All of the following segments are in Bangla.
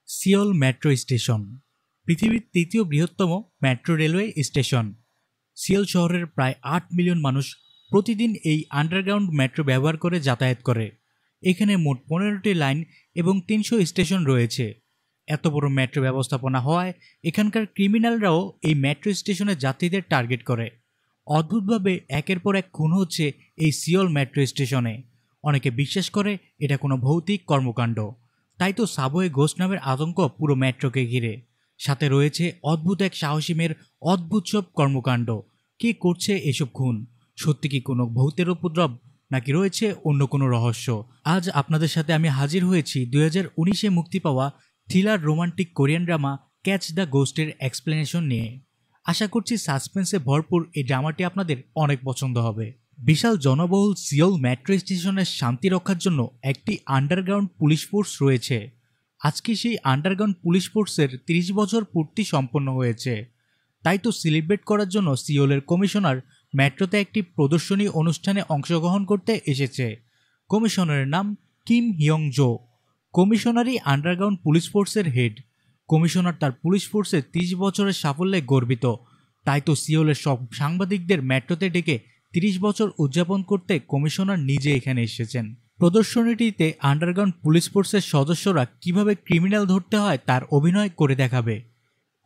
সিওল মেট্রো স্টেশন পৃথিবীর তৃতীয় বৃহত্তম মেট্রো রেলওয়ে স্টেশন। সিওল শহরের প্রায় ৮ মিলিয়ন মানুষ প্রতিদিন এই আন্ডারগ্রাউন্ড মেট্রো ব্যবহার করে যাতায়াত করে। এখানে মোট ১৫টি লাইন এবং ৩০০ স্টেশন রয়েছে। এত বড় মেট্রো ব্যবস্থাপনা হওয়ায় এখানকার ক্রিমিনালরাও এই মেট্রো স্টেশনে যাত্রীদের টার্গেট করে। অদ্ভুতভাবে একের পর এক খুন হচ্ছে এই সিওল মেট্রো স্টেশনে। অনেকে বিশ্বাস করে এটা কোনো ভৌতিক কর্মকাণ্ড, তাই তো সাবওয়ে ঘোস্ট নামের আতঙ্ক পুরো মেট্রোকে ঘিরে। সাথে রয়েছে অদ্ভুত এক সাহসী মেয়ের অদ্ভুত সব কর্মকাণ্ড। কে করছে এসব খুন? সত্যি কি কোনো ভূতের উপদ্রব, নাকি রয়েছে অন্য কোনো রহস্য? আজ আপনাদের সাথে আমি হাজির হয়েছি 2019-এ মুক্তি পাওয়া thriller romantic Korean drama catch the গোস্টের এক্সপ্লেনেশন নিয়ে। আশা করছি সাসপেন্সে ভরপুর এই ড্রামাটি আপনাদের অনেক পছন্দ হবে। বিশাল জনবহুল সিওল মেট্রো স্টেশনের শান্তি রক্ষার জন্য একটি আন্ডারগ্রাউন্ড পুলিশ ফোর্স রয়েছে। আজকে সেই আন্ডারগ্রাউন্ড পুলিশ ফোর্সের 30 বছর পূর্তি সম্পন্ন হয়েছে। তাই তো সেলিব্রেট করার জন্য সিওলের কমিশনার মেট্রোতে একটি প্রদর্শনী অনুষ্ঠানে অংশগ্রহণ করতে এসেছে। কমিশনারের নাম কিম হিয়ং জো। কমিশনারই আন্ডারগ্রাউন্ড পুলিশ ফোর্সের হেড। কমিশনার তার পুলিশ ফোর্সের 30 বছরের সাফল্যে গর্বিত। তাই তো সিওলের সব সাংবাদিকদের মেট্রোতে ডেকে 30 বছর উদযাপন করতে কমিশনার নিজে এখানে এসেছেন। প্রদর্শনীটিতে আন্ডারগ্রাউন্ড পুলিশ ফোর্সের সদস্যরা কিভাবে ক্রিমিনাল ধরতে হয় তার অভিনয় করে দেখাবে।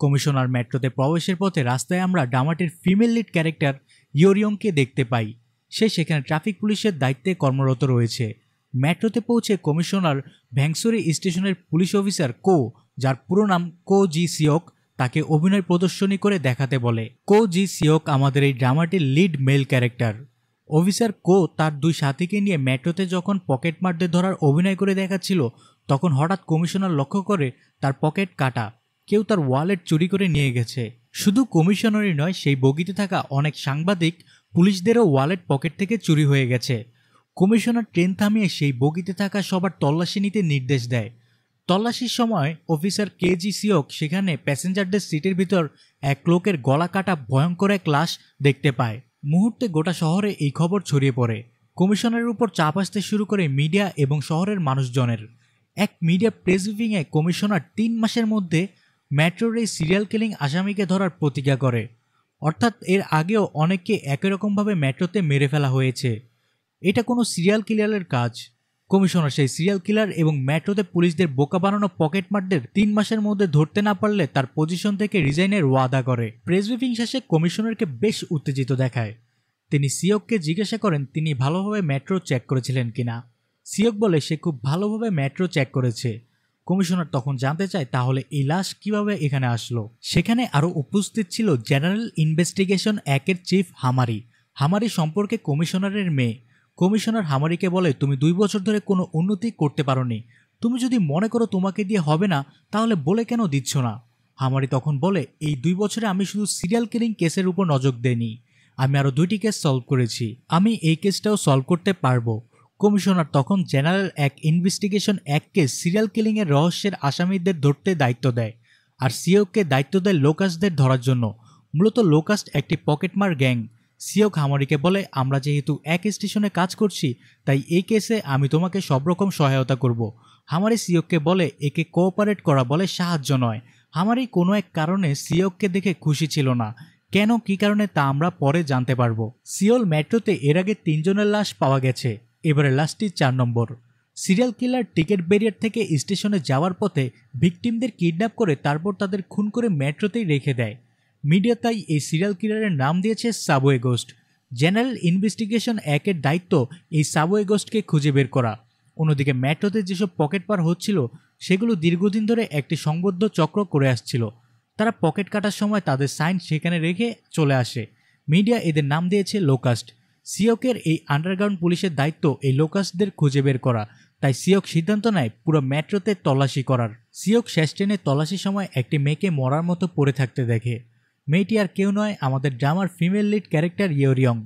কমিশনার মেট্রোতে প্রবেশের পথে রাস্তায় আমরা ড্রামাটির ফিমেল লিড ক্যারেক্টার ইয়োরিয়ংকে দেখতে পাই। সে সেখানে ট্রাফিক পুলিশের দায়িত্বে কর্মরত রয়েছে। মেট্রোতে পৌঁছে কমিশনার ভ্যাংসরি স্টেশনের পুলিশ অফিসার কো, যার পুরো নাম কো জি সিওক, তাকে অভিনয় প্রদর্শনী করে দেখাতে বলে। কো জি সিওক আমাদের এই ড্রামাটির লিড মেল ক্যারেক্টার। অফিসার কো তার দুই সাথীকে নিয়ে মেট্রোতে যখন পকেট মারদের ধরার অভিনয় করে দেখাচ্ছিল, তখন হঠাৎ কমিশনার লক্ষ্য করে তার পকেট কাটা। কেউ তার ওয়ালেট চুরি করে নিয়ে গেছে। শুধু কমিশনারই নয়, সেই বগিতে থাকা অনেক সাংবাদিক পুলিশদেরও ওয়ালেট পকেট থেকে চুরি হয়ে গেছে। কমিশনার ট্রেন থামিয়ে সেই বগিতে থাকা সবার তল্লাশি নিতে নির্দেশ দেয়। তল্লাশির সময় অফিসার কেজি সিওক সেখানে প্যাসেঞ্জারদের সিটের ভিতর এক লোকের গলা কাটা ভয়ঙ্কর এক লাশ দেখতে পায়। মুহূর্তে গোটা শহরে এই খবর ছড়িয়ে পড়ে। কমিশনারের উপর চাপ আসতে শুরু করে মিডিয়া এবং শহরের মানুষজনের। এক মিডিয়া প্রেস ব্রিফিংয়ে কমিশনার 3 মাসের মধ্যে মেট্রোর এই সিরিয়াল কিলিং আসামিকে ধরার প্রতিজ্ঞা করে। অর্থাৎ এর আগেও অনেককে একই রকমভাবে মেট্রোতে মেরে ফেলা হয়েছে। এটা কোনো সিরিয়াল কিলারের কাজ। কমিশনার সেই সিরিয়াল কিলার এবং মেট্রোতে পুলিশদের বোকা বানানো পকেটমারদের 3 মাসের মধ্যে ধরতে না পারলে তার পজিশন থেকে রিজাইনের ওয়াদা করে। প্রেস ব্রিফিং শেষে কমিশনারকে বেশ উত্তেজিত দেখায়। তিনি সিওককে জিজ্ঞাসা করেন তিনি ভালোভাবে মেট্রো চেক করেছিলেন কিনা। সিওক বলে সে খুব ভালোভাবে মেট্রো চেক করেছে। কমিশনার তখন জানতে চায় তাহলে এই লাশ কিভাবে এখানে আসলো। সেখানে আরও উপস্থিত ছিল জেনারেল ইনভেস্টিগেশন 1-এর চিফ হামারি। হামারি সম্পর্কে কমিশনারের মেয়ে। কমিশনার হামারিকে বলে তুমি 2 বছর ধরে কোনো উন্নতি করতে পারোনি। তুমি যদি মনে করো তোমাকে দিয়ে হবে না, তাহলে বলে কেন দিচ্ছ না? হামারি তখন বলে এই 2 বছরে আমি শুধু সিরিয়াল কিলিং কেসের উপর নজর দেইনি, আমি আরও 2টি কেস সলভ করেছি। আমি এই কেসটাও সলভ করতে পারবো। কমিশনার তখন জেনারেল ইনভেস্টিগেশন 1-কে সিরিয়াল কিলিংয়ের রহস্যের আসামিদের ধরতে দায়িত্ব দেয়, আর সিওককে দায়িত্ব দেয় লোকাসদের ধরার জন্য। মূলত লোকাস্ট একটি পকেটমার গ্যাং। সিওক হামারিকে বলে আমরা যেহেতু এক স্টেশনে কাজ করছি, তাই এই কেসে আমি তোমাকে সব রকম সহায়তা করব। হামারি সিওককে বলে একে কোঅপারেট করা বলে সাহায্য নয়। হামারি কোনো এক কারণে সিওককে দেখে খুশি ছিল না। কেন কি কারণে তা আমরা পরে জানতে পারবো। সিওল মেট্রোতে এর আগে 3 জনের লাশ পাওয়া গেছে, এবারে লাশটি 4 নম্বর। সিরিয়াল কিলার টিকিট ব্যারিয়ার থেকে স্টেশনে যাওয়ার পথে ভিকটিমদের কিডন্যাপ করে তারপর তাদের খুন করে মেট্রোতেই রেখে দেয়। মিডিয়া তাই এই সিরিয়াল কিলারের নাম দিয়েছে সাবওয়ে গোস্ট। জেনারেল ইনভেস্টিগেশন 1-এর দায়িত্ব এই সাবওয়ে গোস্টকে খুঁজে বের করা। অন্যদিকে মেট্রোতে যেসব পকেট পার হচ্ছিল সেগুলো দীর্ঘদিন ধরে একটি সংবদ্ধ চক্র করে আসছিল। তারা পকেট কাটার সময় তাদের সাইন সেখানে রেখে চলে আসে। মিডিয়া এদের নাম দিয়েছে লোকাস্ট। সিওকের এই আন্ডারগ্রাউন্ড পুলিশের দায়িত্ব এই লোকাস্টদের খুঁজে বের করা। তাই সিওক সিদ্ধান্ত নেয় পুরো মেট্রোতে তল্লাশি করার। সিওক শেষ ট্রেনে তল্লাশির সময় একটি মেয়েকে মরার মতো পড়ে থাকতে দেখে। মেয়েটি আর কেউ নয়, আমাদের ড্রামার female lead character Yoo Ryung.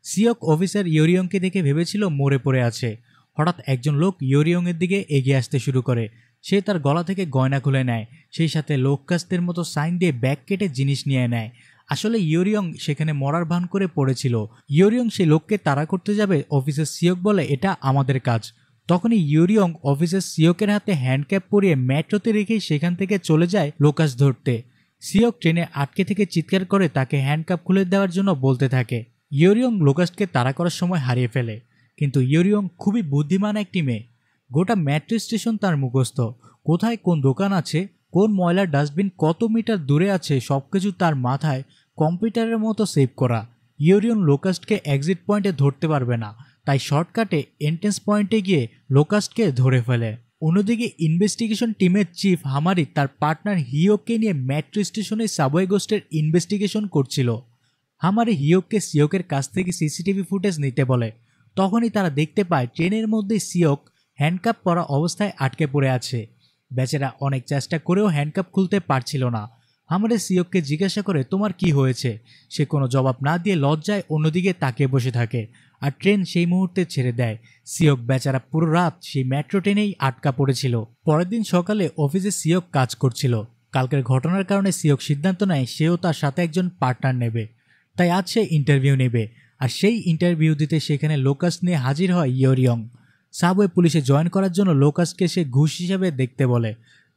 Seok officer ইয়োরিয়ংকে দেখে ভেবেছিল মরে পড়ে আছে। হঠাৎ একজন লোক ইয়োরিয়ংয়ের দিকে এগিয়ে আসতে শুরু করে। সে তার গলা থেকে গয়না খুলে নেয়, সেই সাথে লোককাস্তের মতো সাইন দিয়ে ব্যাগ কেটে জিনিস নিয়ে নেয়। আসলে ইয়োরিয়ং সেখানে মরার ভান করে পড়েছিল। ইয়োরিয়ং সেই লোককে তাড়া করতে যাবে, অফিসার সিওক বলে এটা আমাদের কাজ, তখনই ইউরিয়ং অফিসার সিওকের হাতে হ্যান্ডক্যাপ পরিয়ে মেট্রোতে রেখেই সেখান থেকে চলে যায় লোকাস ধরতে। সিওক ট্রেনে আটকে থেকে চিৎকার করে তাকে হ্যান্ডকাপ খুলে দেওয়ার জন্য বলতে থাকে। ইউরিয়ং লোকাসকে তাড়া করার সময় হারিয়ে ফেলে, কিন্তু ইউরিয়ং খুবই বুদ্ধিমান একটি মেয়ে। গোটা মেট্রো স্টেশন তার মুখস্থ, কোথায় কোন দোকান আছে, কোন ময়লার ডাস্টবিন কত মিটার দূরে আছে সবকিছু তার মাথায় কম্পিউটারের মতো সেভ করা। ইউরিয়ং লোকাসকে এক্সিট পয়েন্টে ধরতে পারবে না, তাই শর্টকাটে এন্ট্রেন্স পয়েন্টে গিয়ে লোকাসকে ধরে ফেলে। অন্যদিকে ইনভেস্টিগেশন টিমের চিফ হামারি তার পার্টনার হিয়োককে নিয়ে মেট্রো স্টেশনে সাবওয়ে গোস্টের ইনভেস্টিগেশন করছিল। হামারি হিয়োককে সিওকের কাছ থেকে সিসিটিভি ফুটেজ নিতে বলে। তখনই তারা দেখতে পায় ট্রেনের মধ্যে সিওক হ্যান্ডকাপ পরা অবস্থায় আটকে পড়ে আছে। বেচারা অনেক চেষ্টা করেও হ্যান্ডকাপ খুলতে পারছিল না। হামারি সিওককে জিজ্ঞাসা করে তোমার কি হয়েছে। সে কোনো জবাব না দিয়ে লজ্জায় অন্যদিকে তাকিয়ে বসে থাকে, আর ট্রেন সেই মুহূর্তে ছেড়ে দেয়। সিওক বেচারা পুরো রাত সেই মেট্রো ট্রেনেই আটকা পড়েছিল। পরের দিন সকালে অফিসে সিওক কাজ করছিল। কালকের ঘটনার কারণে সিওক সিদ্ধান্ত নেয় সেও তার সাথে একজন পার্টনার নেবে। তাই আজ সে ইন্টারভিউ নেবে, আর সেই ইন্টারভিউ দিতে সেখানে লোকাস নিয়ে হাজির হয় ইয়োরিয়ং। সাবওয়ে পুলিশে জয়েন করার জন্য লোকাসকে সে ঘুষ হিসেবে দেখতে বলে।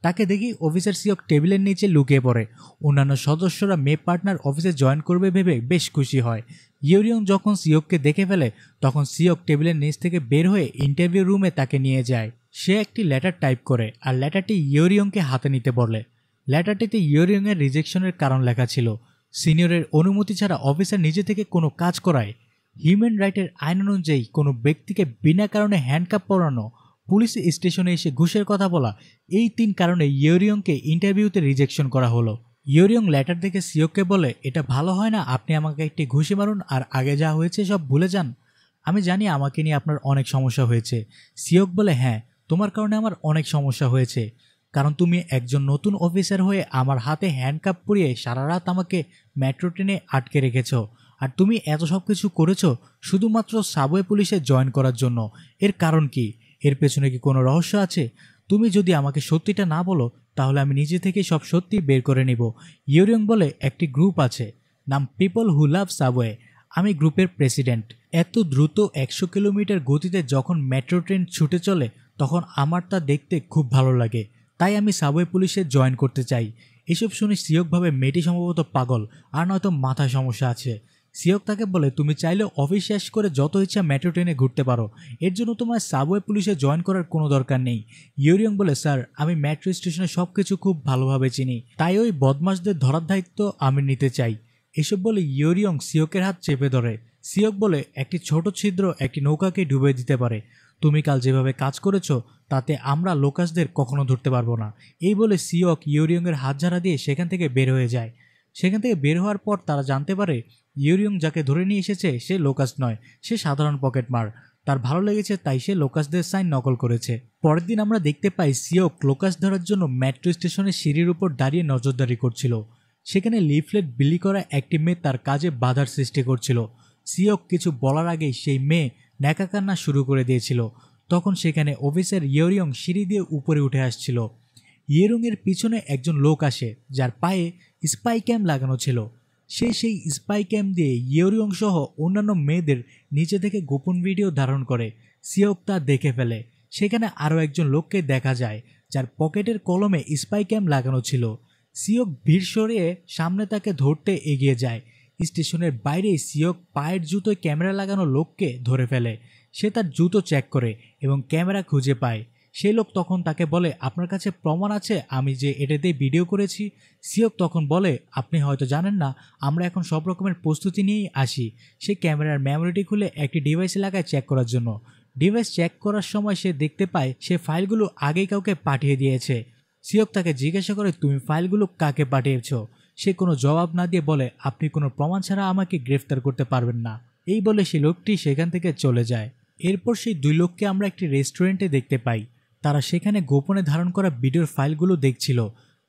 তাকে দেখি অফিসার সিওক টেবিলের নিচে লুকিয়ে পড়ে। অন্যান্য সদস্যরা মেয়ে পার্টনার অফিসে জয়েন করবে ভেবে বেশ খুশি হয়। ইয়োরিয়ং যখন সিওককে দেখে ফেলে তখন সিওক টেবিলের নিচ থেকে বের হয়ে ইন্টারভিউ রুমে তাকে নিয়ে যায়। সে একটি লেটার টাইপ করে আর লেটারটি ইয়োরিয়ংকে হাতে নিতে বলে। লেটারটিতে ইয়োরিয়ংয়ের রিজেকশনের কারণ লেখা ছিল। সিনিয়রের অনুমতি ছাড়া অফিসার নিজে থেকে কোনো কাজ করায়, হিউম্যান রাইটের আইন অনুযায়ী কোনো ব্যক্তিকে বিনা কারণে হ্যান্ডকাপ পরানো, পুলিশ স্টেশনে এসে ঘুষের কথা বলা, এই 3 কারণে ইয়োরিয়ংকে ইন্টারভিউতে রিজেকশন করা হলো। ইয়োরিয়ং লেটার দেখে সিওককে বলে এটা ভালো হয় না আপনি আমাকে একটি ঘুষি মারুন আর আগে যা হয়েছে সব ভুলে যান। আমি জানি আমাকে নিয়ে আপনার অনেক সমস্যা হয়েছে। সিওক বলে হ্যাঁ, তোমার কারণে আমার অনেক সমস্যা হয়েছে, কারণ তুমি একজন নতুন অফিসার হয়ে আমার হাতে হ্যান্ডকাপ পরিয়ে সারা রাত আমাকে মেট্রো ট্রেনে আটকে রেখেছ, আর তুমি এত সব কিছু করেছো শুধুমাত্র সাবওয়ে পুলিশে জয়েন করার জন্য। এর কারণ কি? এর পেছনে কি কোনো রহস্য আছে? তুমি যদি আমাকে সত্যিটা না বলো তাহলে আমি নিজে থেকে সব সত্যি বের করে নিব। ইয়োরিয়ং বলে একটি গ্রুপ আছে, নাম পিপল হু লাভ সাবওয়ে। আমি গ্রুপের প্রেসিডেন্ট। এত দ্রুত 100 কিলোমিটার গতিতে যখন মেট্রো ট্রেন ছুটে চলে তখন আমার তা দেখতে খুব ভালো লাগে, তাই আমি সাবওয়ে পুলিশে জয়েন করতে চাই। এসব শুনে সিওক ভাবে মেয়েটি সম্ভবত পাগল, আর নয়তো মাথায় সমস্যা আছে। সিওক তাকে বলে তুমি চাইলে অফিস শেষ করে যত ইচ্ছা মেট্রো ট্রেনে ঘুরতে পারো, এর জন্য তোমার সাবওয়ে পুলিশে জয়েন করার কোনো দরকার নেই। ইয়োরিয়ং বলে স্যার, আমি মেট্রো স্টেশনে সবকিছু খুব ভালোভাবে চিনি, তাই ওই বদমাশদের ধরার দায়িত্ব আমি নিতে চাই। এসব বলে ইয়োরিয়ং সিওকের হাত চেপে ধরে। সিওক বলে একটি ছোট ছিদ্র একটি নৌকাকে ডুবে দিতে পারে। তুমি কাল যেভাবে কাজ করেছো তাতে আমরা লোকাসদের কখনো ধরতে পারবো না। এই বলে সিওক ইয়োরিয়ংয়ের হাত ঝাড়া দিয়ে সেখান থেকে বের হয়ে যায়। সেখান থেকে বের হওয়ার পর তারা জানতে পারে ইয়োরিয়ং যাকে ধরে নিয়ে এসেছে সে লোকাস নয়, সে সাধারণ পকেটমার। তার ভালো লেগেছে তাই সে লোকাসদের সাইন নকল করেছে। পরের দিন আমরা দেখতে পাই সিওক লোকাস ধরার জন্য মেট্রো স্টেশনের সিঁড়ির উপর দাঁড়িয়ে নজরদারি করছিল। সেখানে লিফলেট বিলি করা একটি মেয়ে তার কাজে বাধার সৃষ্টি করছিল। সিওক কিছু বলার আগেই সেই মেয়ে ন্যাকা কান্না শুরু করে দিয়েছিল। তখন সেখানে অফিসার ইয়োরিয়ং সিঁড়ি দিয়ে উপরে উঠে আসছিল। ইয়োরিয়ংয়ের পিছনে একজন লোক আসে যার পায়ে স্পাই ক্যাম লাগানো ছিল। সে সেই স্পাই ক্যাম দিয়ে ইয়োরিয়ং সহ অন্যান্য মেয়েদের নিচে থেকে গোপন ভিডিও ধারণ করে। সিওক তা দেখে ফেলে। সেখানে আরও একজন লোককে দেখা যায় যার পকেটের কলমে স্পাই ক্যাম লাগানো ছিল। সিওক ভিড় সরিয়ে সামনে তাকে ধরতে এগিয়ে যায়। স্টেশনের বাইরে সিওক পায়ের জুতোয় ক্যামেরা লাগানো লোককে ধরে ফেলে। সে তার জুতো চেক করে এবং ক্যামেরা খুঁজে পায়। সেই লোক তখন তাকে বলে আপনার কাছে প্রমাণ আছে আমি যে এটাতে ভিডিও করেছি? সিওক তখন বলে আপনি হয়তো জানেন না, আমরা এখন সব রকমের প্রস্তুতি নিয়েই আসি। সে ক্যামেরার মেমোরিটি খুলে একটি ডিভাইসে লাগায় চেক করার জন্য। ডিভাইস চেক করার সময় সে দেখতে পায় সে ফাইলগুলো আগেই কাউকে পাঠিয়ে দিয়েছে। সিওক তাকে জিজ্ঞাসা করে তুমি ফাইলগুলো কাকে পাঠিয়েছ? সে কোনো জবাব না দিয়ে বলে আপনি কোনো প্রমাণ ছাড়া আমাকে গ্রেফতার করতে পারবেন না। এই বলে সেই লোকটি সেখান থেকে চলে যায়। এরপর সেই 2 লোককে আমরা একটি রেস্টুরেন্টে দেখতে পাই। তারা সেখানে গোপনে ধারণ করা ভিডিওর ফাইলগুলো দেখছিল।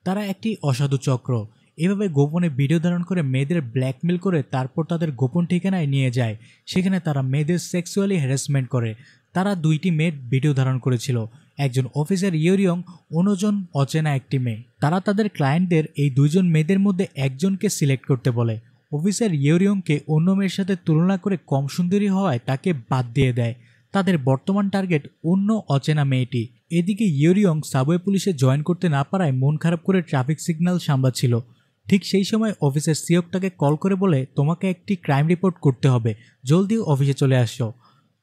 তারা একটি অসাধু চক্র। এভাবে গোপনে ভিডিও ধারণ করে মেয়েদের ব্ল্যাকমেল করে তারপর তাদের গোপন ঠিকানায় নিয়ে যায়। সেখানে তারা মেয়েদের সেক্সুয়ালি হ্যারাসমেন্ট করে। তারা 2টি মেয়ের ভিডিও ধারণ করেছিল, একজন অফিসার ইয়োরিয়ং, অন্যজন অচেনা একটি মেয়ে। তারা তাদের ক্লায়েন্টদের এই 2 জন মেয়েদের মধ্যে একজনকে সিলেক্ট করতে বলে। অফিসার ইয়োরিয়ংকে অন্য মেয়ের সাথে তুলনা করে কম সুন্দরী হওয়ায় তাকে বাদ দিয়ে দেয়। তাদের বর্তমান টার্গেট অন্য অচেনা মেয়েটি। এদিকে ইয়োরিয়ং সাবওয়ে পুলিশে জয়েন করতে না পারায় মন খারাপ করে ট্রাফিক সিগন্যাল সামলাচ্ছিল। ঠিক সেই সময় অফিসার সিওক তাকে কল করে বলে, তোমাকে একটি ক্রাইম রিপোর্ট করতে হবে, জলদি অফিসে চলে আসো।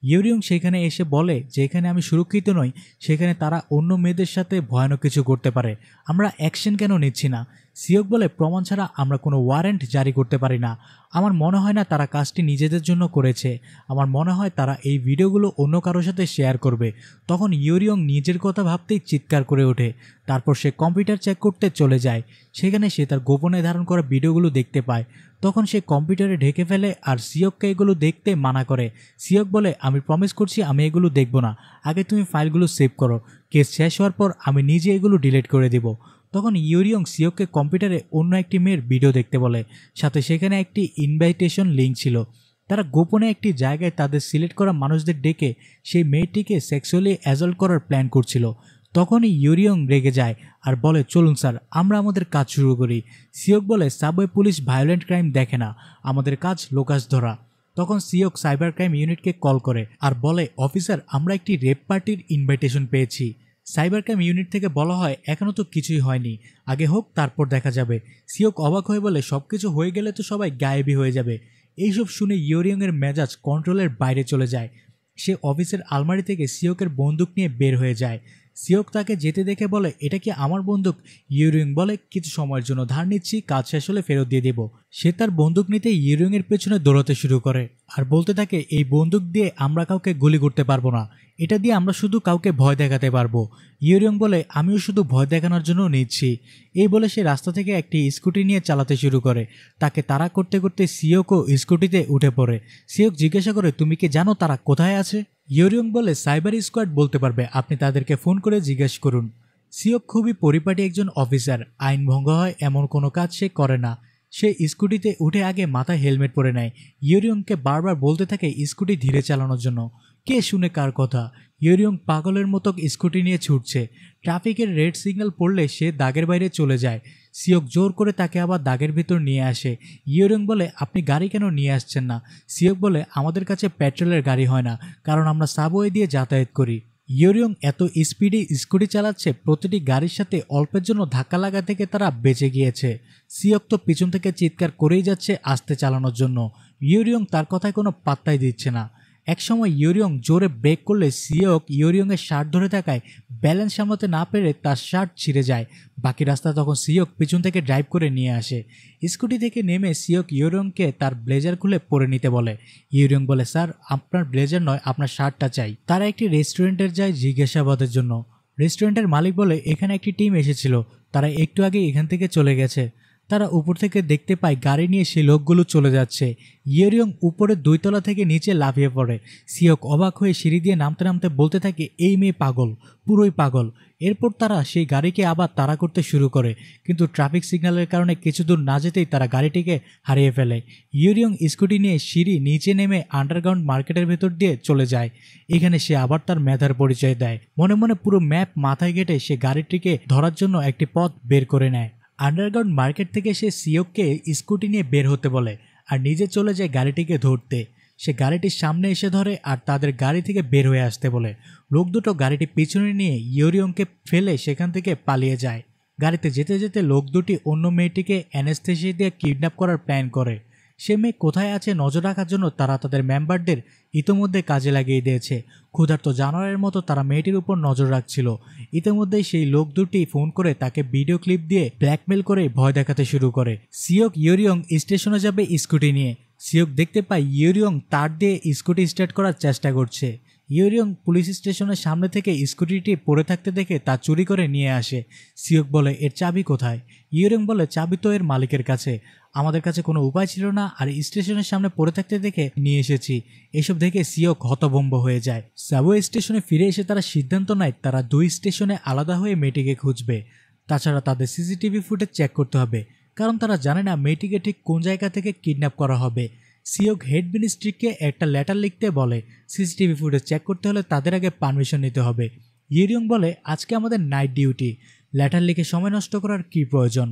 ইয়োরিয়ং সেখানে এসে বলে যে এখানে আমি সুরক্ষিত নই, সেখানে তারা অন্য মেয়েদের সাথে ভয়ানক কিছু করতে পারে, আমরা অ্যাকশন কেন নিচ্ছি না। সিওক বলে, প্রমাণ ছাড়া আমরা কোনো ওয়ারেন্ট জারি করতে পারি না। আমার মনে হয় না তারা কাজটি নিজেদের জন্য করেছে, আমার মনে হয় তারা এই ভিডিওগুলো অন্য কারোর সাথে শেয়ার করবে। তখন ইয়োরিয়ং নিজের কথা ভাবতেই চিৎকার করে ওঠে। তারপর সে কম্পিউটার চেক করতে চলে যায়। সেখানে সে তার গোপনে ধারণ করা ভিডিওগুলো দেখতে পায়। তখন সে কম্পিউটারে ঢেকে ফেলে আর সিওককে এগুলো দেখতে মানা করে। সিওক বলে, আমি প্রমিস করছি আমি এগুলো দেখব না, আগে তুমি ফাইলগুলো সেভ করো, কেস শেষ হওয়ার পর আমি নিজে এগুলো ডিলিট করে দিব। তখন ইয়োরিয়ং সিওককে কম্পিউটারে অন্য একটি মেয়ের ভিডিও দেখতে বলে, সাথে সেখানে একটি ইনভাইটেশন লিঙ্ক ছিল। তারা গোপনে একটি জায়গায় তাদের সিলেক্ট করা মানুষদের ডেকে সেই মেয়েটিকে সেক্সুয়ালি অ্যাসল্ট করার প্ল্যান করছিল। তখনই ইয়োরিয়ং রেগে যায় আর বলে, চলুন স্যার, আমরা আমাদের কাজ শুরু করি। সিওক বলে, সাবওয়ে পুলিশ ভায়োলেন্ট ক্রাইম দেখে না, আমাদের কাজ লোকাস ধরা। তখন সিওক সাইবার ক্রাইম ইউনিটকে কল করে আর বলে, অফিসার, আমরা একটি রেপ পার্টির ইনভাইটেশন পেয়েছি। সাইবার ক্রাইম ইউনিট থেকে বলা হয়, এখনও তো কিছুই হয়নি, আগে হোক তারপর দেখা যাবে। সিওক অবাক হয়ে বলে, সবকিছু হয়ে গেলে তো সবাই গায়েবী হয়ে যাবে। এইসব শুনে ইয়োরিয়ংয়ের মেজাজ কন্ট্রোলের বাইরে চলে যায়। সে অফিসের আলমারি থেকে সিওকের বন্দুক নিয়ে বের হয়ে যায়। সিওক তাকে যেতে দেখে বলে, এটা কি আমার বন্দুক? ইয়োরিয়ং বলে, কিছু সময়ের জন্য ধার নিচ্ছি, কাজ শেষ হলে ফেরত দিয়ে দেব। সে তার বন্দুক নিতে ইয়োরিয়ংয়ের পেছনে দৌড়াতে শুরু করে আর বলতে থাকে, এই বন্দুক দিয়ে আমরা কাউকে গুলি করতে পারবো না, এটা দিয়ে আমরা শুধু কাউকে ভয় দেখাতে পারবো। ইয়োরিয়ং বলে, আমিও শুধু ভয় দেখানোর জন্য নিচ্ছি। এই বলে সে রাস্তা থেকে একটি স্কুটি নিয়ে চালাতে শুরু করে। তাকে তাড়া করতে করতে সিওকও স্কুটিতে উঠে পড়ে। সিওক জিজ্ঞাসা করে, তুমি কি জানো তারা কোথায় আছে? ইয়োরিয়ং বলে, সাইবার স্কোয়াড বলতে পারবে, আপনি তাদেরকে ফোন করে জিজ্ঞেস করুন। সিওক খুবই পরিপাটি একজন অফিসার, আইন ভঙ্গ হয় এমন কোনো কাজ সে করে না। সে স্কুটিতে উঠে আগে মাথায় হেলমেট পরে নেয়। ইয়োরিয়ংকে বারবার বলতে থাকে স্কুটি ধীরে চালানোর জন্য। কে শুনে কার কথা? ইয়োরিয়ং পাগলের মতো স্কুটি নিয়ে ছুটছে। ট্রাফিকের রেড সিগন্যাল পড়লে সে দাগের বাইরে চলে যায়। সিওক জোর করে তাকে আবার দাগের ভিতর নিয়ে আসে। ইয়োরিয়ং বলে, আপনি গাড়ি কেন নিয়ে আসছেন না? সিওক বলে, আমাদের কাছে পেট্রোলের গাড়ি হয় না, কারণ আমরা সাবওয়ে দিয়ে যাতায়াত করি। ইয়োরিয়ং এত স্পিডে স্কুটি চালাচ্ছে, প্রতিটি গাড়ির সাথে অল্পের জন্য ধাক্কা লাগা থেকে তারা বেঁচে গিয়েছে। সিওক তো পিছন থেকে চিৎকার করেই যাচ্ছে আস্তে চালানোর জন্য। ইয়োরিয়ং তার কথায় কোনো পাত্তাই দিচ্ছে না। একসময় ইয়োরিয়ং জোরে ব্রেক করলে সিওক ইয়োরিয়ংয়ের শার্ট ধরে থাকায় ব্যালেন্স সামলাতে না পেরে তার শার্ট ছিঁড়ে যায়। বাকি রাস্তা তখন সিওক পিছন থেকে ড্রাইভ করে নিয়ে আসে। স্কুটি থেকে নেমে সিওক ইয়োরিয়ংকে তার ব্লেজার খুলে পরে নিতে বলে। ইয়োরিয়ং বলে, স্যার, আপনার ব্লেজার নয়, আপনার শার্টটা চাই। তারা একটি রেস্টুরেন্টের যায় জিজ্ঞাসাবাদের জন্য। রেস্টুরেন্টের মালিক বলে, এখানে একটি টিম এসেছিল, তারা একটু আগে এখান থেকে চলে গেছে। তারা উপর থেকে দেখতে পায় গাড়ি নিয়ে সেই লোকগুলো চলে যাচ্ছে। ইয়োরিয়ং উপরের 2 তলা থেকে নিচে লাফিয়ে পড়ে। সিওক অবাক হয়ে সিঁড়ি দিয়ে নামতে নামতে বলতে থাকে, এই মেয়ে পাগল, পুরোই পাগল। এরপর তারা সেই গাড়িকে আবার তাড়া করতে শুরু করে, কিন্তু ট্রাফিক সিগন্যালের কারণে কিছু দূর না যেতেই তারা গাড়িটিকে হারিয়ে ফেলে। ইয়োরিয়ং স্কুটি নিয়ে সিঁড়ি নিচে নেমে আন্ডারগ্রাউন্ড মার্কেটের ভেতর দিয়ে চলে যায়। এখানে সে আবার তার মেধার পরিচয় দেয়। মনে মনে পুরো ম্যাপ মাথায় ঘেঁটে সে গাড়িটিকে ধরার জন্য একটি পথ বের করে নেয়। আন্ডারগ্রাউন্ড মার্কেট থেকে সে সিওককে স্কুটি নিয়ে বের হতে বলে আর নিজে চলে যায় গাড়িটিকে ধরতে। সে গাড়িটির সামনে এসে ধরে আর তাদের গাড়ি থেকে বের হয়ে আসতে বলে। লোক দুটো গাড়িটি পিছনে নিয়ে ইয়োরিয়ংকে ফেলে সেখান থেকে পালিয়ে যায়। গাড়িতে যেতে যেতে লোক দুটি অন্য মেয়েটিকে অ্যানেস্থেসিয়া দিয়ে কিডন্যাপ করার প্ল্যান করে। সে মেয়ে কোথায় আছে নজর রাখার জন্য তারা তাদের মেম্বারদের ইতোমধ্যে কাজে লাগিয়ে দিয়েছে। ক্ষুধার্ত জানোয়ারের মতো তারা মেয়েটির উপর নজর রাখছিল। ইতিমধ্যেই সেই লোক দুটি ফোন করে তাকে ভিডিও ক্লিপ দিয়ে ব্ল্যাকমেল করে ভয় দেখাতে শুরু করে। সিওক ইয়োরিয়ং স্টেশনে যাবে স্কুটি নিয়ে। সিওক দেখতে পায় ইয়োরিয়ং তার দিয়ে স্কুটি স্টার্ট করার চেষ্টা করছে। ইয়োরিয়ং পুলিশ স্টেশনের সামনে থেকে স্কুটিটি পড়ে থাকতে দেখে তা চুরি করে নিয়ে আসে। সিওক বলে, এর চাবি কোথায়? ইয়োরিয়ং বলে, চাবি তো এর মালিকের কাছে, আমাদের কাছে কোনো উপায় ছিল না, আর স্টেশনের সামনে পড়ে থাকতে দেখে নিয়ে এসেছি। এসব দেখে সিওক হতভম্ব হয়ে যায়। সাবওয়ে স্টেশনে ফিরে এসে তারা সিদ্ধান্ত নেয় তারা 2 স্টেশনে আলাদা হয়ে মেয়েটিকে খুঁজবে। তাছাড়া তাদের সিসিটিভি ফুটেজ চেক করতে হবে, কারণ তারা জানে না মেয়েটিকে ঠিক কোন জায়গা থেকে কিডন্যাপ করা হবে। সিওক হেড মিনিস্ট্রিকে একটা লেটার লিখতে বলে। সিসিটিভি ফুটেজ চেক করতে হলে তাদের আগে পারমিশন নিতে হবে। ইয়োরিয়ং বলে, আজকে আমাদের নাইট ডিউটি, লেটার লিখে সময় নষ্ট করার কি প্রয়োজন,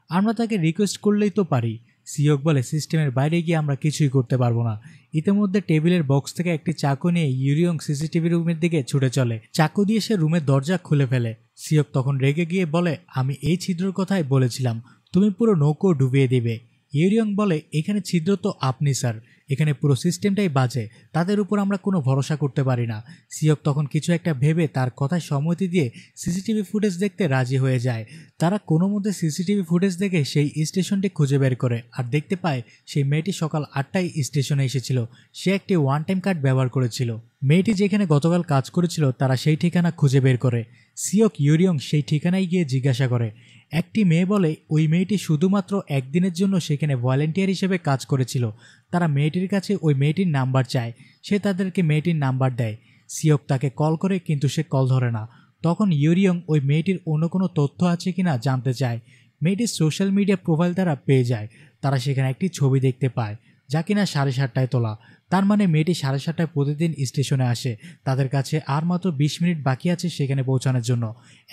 আমরা তাকে রিকোয়েস্ট করলেই তো পারি। সিওক বলে সিস্টেমের বাইরে গিয়ে আমরা কিছুই করতে পারবো না। ইতিমধ্যে টেবিলের বক্স থেকে একটি চাকু নিয়ে ইউরিয়ং সিসিটিভি রুমের দিকে ছুটে চলে। চাকু দিয়ে সে রুমের দরজা খুলে ফেলে। সিওক তখন রেগে গিয়ে বলে, আমি এই ছিদ্রের কথাই বলেছিলাম, তুমি পুরো নৌকো ডুবিয়ে দিবে। ইউরিয়ং বলে, এখানে ছিদ্র তো আপনি স্যার, এখানে পুরো সিস্টেমটাই বাজে, তাদের উপর আমরা কোনো ভরসা করতে পারি না। সিওক তখন কিছু একটা ভেবে তার কথায় সম্মতি দিয়ে সিসিটিভি ফুটেজ দেখতে রাজি হয়ে যায়। তারা কোনো মধ্যে সিসিটিভি ফুটেজ দেখে সেই স্টেশনটি খুঁজে বের করে আর দেখতে পায় সেই মেয়েটি সকাল 8টায় স্টেশনে এসেছিল। সে একটি ওয়ান টাইম কার্ড ব্যবহার করেছিল। মেয়েটি যেখানে গতকাল কাজ করেছিল তারা সেই ঠিকানা খুঁজে বের করে। সিওক ইউরিয়ং সেই ঠিকানায় গিয়ে জিজ্ঞাসা করে। একটি মেয়ে বলে ওই মেয়েটি শুধুমাত্র একদিনের জন্য সেখানে ভলেন্টিয়ার হিসেবে কাজ করেছিল। তারা মেয়েটির কাছে ওই মেয়েটির নাম্বার চায়। সে তাদেরকে মেয়েটির নাম্বার দেয়। সিওক তাকে কল করে কিন্তু সে কল ধরে না। তখন ইউরিয়ং ওই মেয়েটির অন্য কোনো তথ্য আছে কিনা জানতে চায়। মেয়েটির সোশ্যাল মিডিয়া প্রোফাইল তারা পেয়ে যায়। তারা সেখানে একটি ছবি দেখতে পায় যা কিনা 7:30টায় তোলা। তার মানে মেয়েটি 7:30টায় প্রতিদিন স্টেশনে আসে। তাদের কাছে আর মাত্র 20 মিনিট বাকি আছে সেখানে পৌঁছানোর জন্য।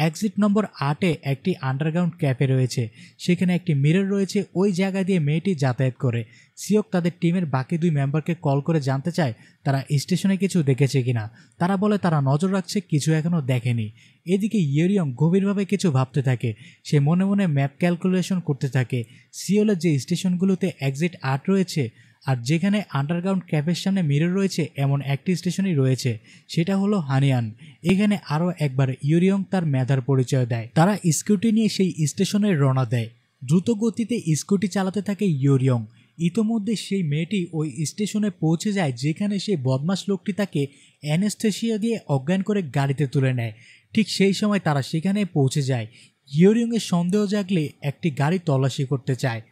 এক্সিট নম্বর 8-এ একটি আন্ডারগ্রাউন্ড ক্যাফে রয়েছে। সেখানে একটি মিরর রয়েছে, ওই জায়গা দিয়ে মেয়েটি যাতায়াত করে। সিওক তাদের টিমের বাকি 2 মেম্বারকে কল করে জানতে চায় তারা স্টেশনে কিছু দেখেছে কিনা। তারা বলে তারা নজর রাখছে, কিছু এখনও দেখেনি। এদিকে ইউরিয়ং গভীরভাবে কিছু ভাবতে থাকে। সে মনে মনে ম্যাপ ক্যালকুলেশন করতে থাকে। সিওলের যে স্টেশনগুলোতে এক্সিট 8 রয়েছে আর যেখানে আন্ডারগ্রাউন্ড ক্যাফের সামনে মিরর রয়েছে এমন একটি স্টেশনই রয়েছে, সেটা হলো হানিয়ান। এখানে আরও একবার ইউরিয়ং তার মেধার পরিচয় দেয়। তারা স্কুটি নিয়ে সেই স্টেশনে রওনা দেয়। দ্রুত গতিতে স্কুটি চালাতে থাকে ইউরিয়ং। ইতোমধ্যে সেই মেয়েটি ওই স্টেশনে পৌঁছে যায় যেখানে সেই বদমাশ লোকটি তাকে অ্যানেস্থেসিয়া দিয়ে অজ্ঞান করে গাড়িতে তুলে নেয়। ঠিক সেই সময় তারা সেখানে পৌঁছে যায়। ইউরিয়ংয়ের সন্দেহ জাগলে একটি গাড়ি তল্লাশি করতে চায়।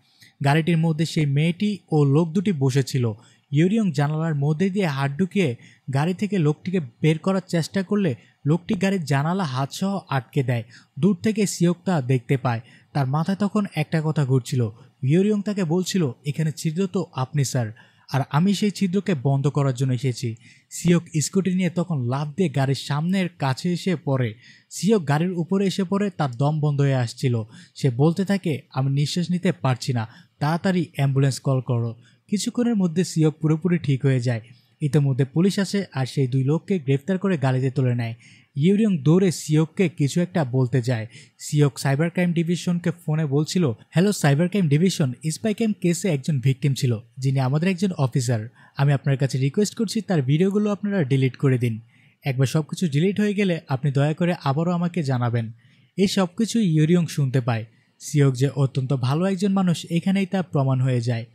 গাড়িটির মধ্যে সেই মেয়েটি ও লোক দুটি বসেছিল। ইউরিয়ং জানালার মধ্যে দিয়ে হাত ঢুকিয়ে গাড়ি থেকে লোকটিকে বের করার চেষ্টা করলে লোকটি গাড়ির জানালা হাতসহ আটকে দেয়। দূর থেকে সিওক তা দেখতে পায়। তার মাথায় তখন একটা কথা ঘুরছিল। ইউরিয়ং তাকে বলছিল, এখানে ছিদ্র তো আপনি স্যার, আর আমি সেই ছিদ্রকে বন্ধ করার জন্য এসেছি। সিওক স্কুটি নিয়ে তখন লাফ দিয়ে গাড়ির সামনের কাছে এসে পড়ে। সিওক গাড়ির উপরে এসে পড়ে, তার দম বন্ধ হয়ে আসছিল। সে বলতে থাকে, আমি নিঃশ্বাস নিতে পারছি না, তাড়াতাড়ি অ্যাম্বুলেন্স কল করো। কিছুক্ষণের মধ্যে সিওক পুরোপুরি ঠিক হয়ে যায়। ইতিমধ্যে পুলিশ আসে আর সেই 2 লোককে গ্রেফতার করে গাড়িতে তুলে নেয়। ইউরিয়ং দৌড়ে সিওককে কিছু একটা বলতে যায়। সিওক সাইবার ক্রাইম ডিভিশনকে ফোনে বলছিল, hello cyber crime division, spy crime কেসে একজন ভিকটিম ছিল যিনি আমাদের একজন অফিসার। আমি আপনার কাছে রিকোয়েস্ট করছি তার ভিডিওগুলো আপনারা ডিলিট করে দিন। একবার সব কিছু ডিলিট হয়ে গেলে আপনি দয়া করে আবারও আমাকে জানাবেন। এই সব কিছুই ইউরিয়ং শুনতে পায়। সিওক যে অত্যন্ত ভালো একজন মানুষ এখানেই তা প্রমাণ হয়ে যায়।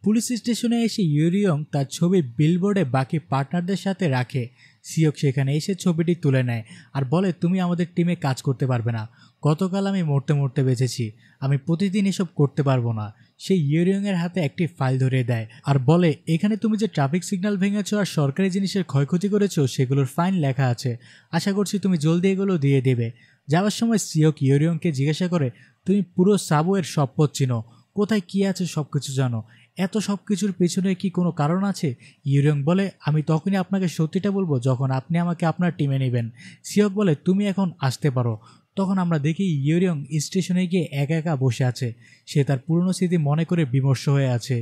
পুলিশ স্টেশনে এসে ইউরিয়ং তার ছবি বিলবোর্ডে বাকি পার্টনারদের সাথে রাখে। সিওক সেখানে এসে ছবিটি তুলে নেয় আর বলে, তুমি আমাদের টিমে কাজ করতে পারবে না। গতকাল আমি মরতে মরতে বেঁচেছি, আমি প্রতিদিন এসব করতে পারবো না। সেই ইউরিয়ংয়ের হাতে একটি ফাইল ধরিয়ে দেয় আর বলে, এখানে তুমি যে ট্রাফিক সিগন্যাল ভেঙেছো আর সরকারি জিনিসের ক্ষয়ক্ষতি করেছো সেগুলোর ফাইন লেখা আছে। আশা করছি তুমি জলদি এগুলো দিয়ে দেবে। যাওয়ার সময় সিওক ইউরিয়ংকে জিজ্ঞাসা করে, তুমি পুরো সাবওয়ের সব পথ চিনো, কোথায় কী আছে সব কিছু জানো, এত সব কিছুর পেছনে কি কোনো কারণ আছে? ইউরিয়ং বলে, আমি তখনই আপনাকে সত্যিটা বলবো যখন আপনি আমাকে আপনার টিমে নেবেন। সিওক বলে, তুমি এখন আসতে পারো। তখন আমরা দেখি ইউরিয়ং স্টেশনে গিয়ে একা একা বসে আছে। সে তার পুরনো স্মৃতি মনে করে বিমর্ষ হয়ে আছে।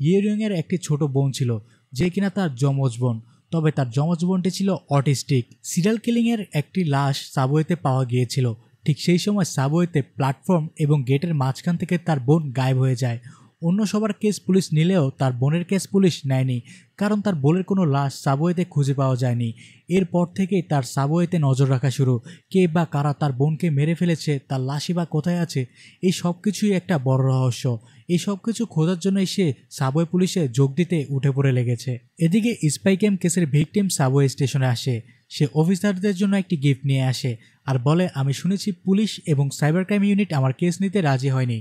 ইউরিয়ংয়ের একটি ছোট বোন ছিল যে কিনা তার যমজ বোন, তবে তার যমজ বোনটি ছিল অটিস্টিক। সিরিয়াল কিলিংয়ের একটি লাশ সাবওয়েতে পাওয়া গিয়েছিল। ঠিক সেই সময় সাবওয়েতে প্ল্যাটফর্ম এবং গেটের মাঝখান থেকে তার বোন গায়েব হয়ে যায়। অন্য সবার কেস পুলিশ নিলেও তার বোনের কেস পুলিশ নেয়নি, কারণ তার বোনের কোনো লাশ সাবওয়েতে খুঁজে পাওয়া যায়নি। এরপর থেকেই তার সাবওয়েতে নজর রাখা শুরু। কে বা কারা তার বোনকে মেরে ফেলেছে, তার লাশই বা কোথায় আছে, এই সব কিছুই একটা বড় রহস্য। এই সব কিছু খোঁজার জন্যই সে সাবওয়ে পুলিশে যোগ দিতে উঠে পড়ে লেগেছে। এদিকে স্পাই ক্রাইম কেসের ভিকটিম সাবওয়ে স্টেশনে আসে। সে অফিসারদের জন্য একটি গিফট নিয়ে আসে আর বলে, আমি শুনেছি পুলিশ এবং সাইবার ক্রাইম ইউনিট আমার কেস নিতে রাজি হয়নি।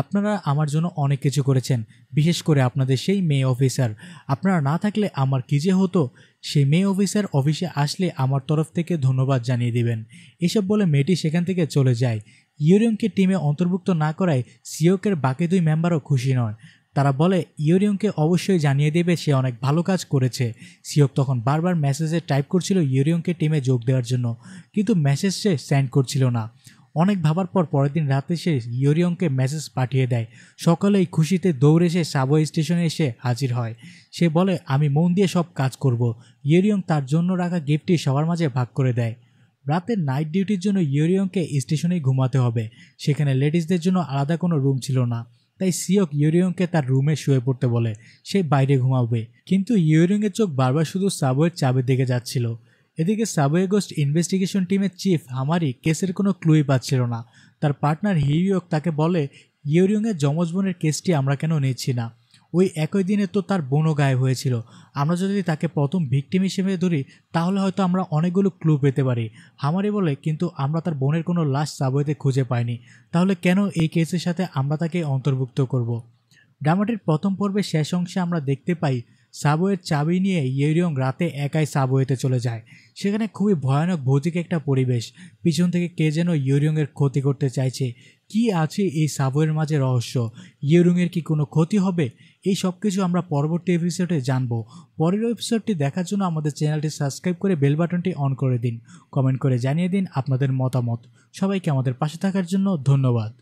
আপনারা আমার জন্য অনেক কিছু করেছেন, বিশেষ করে আপনাদের সেই মেয়ে অফিসার। আপনারা না থাকলে আমার কী যে হতো। সেই মেয়ে অফিসার অফিসে আসলে আমার তরফ থেকে ধন্যবাদ জানিয়ে দিবেন। এসব বলে মেয়েটি সেখান থেকে চলে যায়। ইউরিয়ংকে টিমে অন্তর্ভুক্ত না করায় সিওকের বাকি 2 মেম্বারও খুশি নয়। তারা বলে ইউরিয়ংকে অবশ্যই জানিয়ে দেবে সে অনেক ভালো কাজ করেছে। সিওক তখন বারবার মেসেজে টাইপ করছিল ইউরিয়ংকে টিমে যোগ দেওয়ার জন্য, কিন্তু মেসেজ সে সেন্ড করছিল না। অনেক ভাবার পর পরের দিন রাতে সে ইয়োরিয়ংকে মেসেজ পাঠিয়ে দেয়। সকালেই খুশিতে দৌড়ে সে সাবওয়ে স্টেশনে এসে হাজির হয়। সে বলে, আমি মন দিয়ে সব কাজ করব। ইয়োরিয়ং তার জন্য রাখা গিফটটি সবার মাঝে ভাগ করে দেয়। রাতে নাইট ডিউটির জন্য ইয়োরিয়ংকে স্টেশনেই ঘুমাতে হবে। সেখানে লেডিসদের জন্য আলাদা কোনো রুম ছিল না, তাই সিওক ইয়োরিয়ংকে তার রুমে শুয়ে পড়তে বলে। সে বাইরে ঘুমাবে, কিন্তু ইয়োরিয়ংয়ের চোখ বারবার শুধু সাবওয়ের চাবির দিকে যাচ্ছিল। এদিকে সাবওয়ে গোস্ট ইনভেস্টিগেশন টিমের চিফ হামারি কেসের কোনো ক্লুই পাচ্ছিল না। তার পার্টনার হিউইয়ক তাকে বলে, ইয়োরিয়ংয়ের যমজ বোনের কেসটি আমরা কেন নিচ্ছি না? ওই একই দিনে তো তার বোনও গায়েব হয়েছিল। আমরা যদি তাকে প্রথম ভিকটিম হিসেবে ধরি তাহলে হয়তো আমরা অনেকগুলো ক্লু পেতে পারি। হামারি বলে, কিন্তু আমরা তার বোনের কোনো লাশ সাবওয়েতে খুঁজে পাইনি, তাহলে কেন এই কেসের সাথে আমরা তাকে অন্তর্ভুক্ত করব? ড্রামাটির প্রথম পর্বের শেষ অংশে আমরা দেখতে পাই সাবওয়ের চাবি নিয়ে ইয়োরিয়ং রাতে একাই সাবওয়েতে চলে যায়। সেখানে খুবই ভয়ানক ভৌতিক একটা পরিবেশ। পিছন থেকে কে যেন ইয়োরিয়ংয়ের ক্ষতি করতে চাইছে। কি আছে এই সাবওয়ের মাঝে রহস্য? ইয়োরিয়ংয়ের কি কোনো ক্ষতি হবে? এই সব কিছু আমরা পরবর্তী এপিসোডে জানবো। পরের এপিসোডটি দেখার জন্য আমাদের চ্যানেলটি সাবস্ক্রাইব করে বেল বাটনটি অন করে দিন। কমেন্ট করে জানিয়ে দিন আপনাদের মতামত। সবাইকে আমাদের পাশে থাকার জন্য ধন্যবাদ।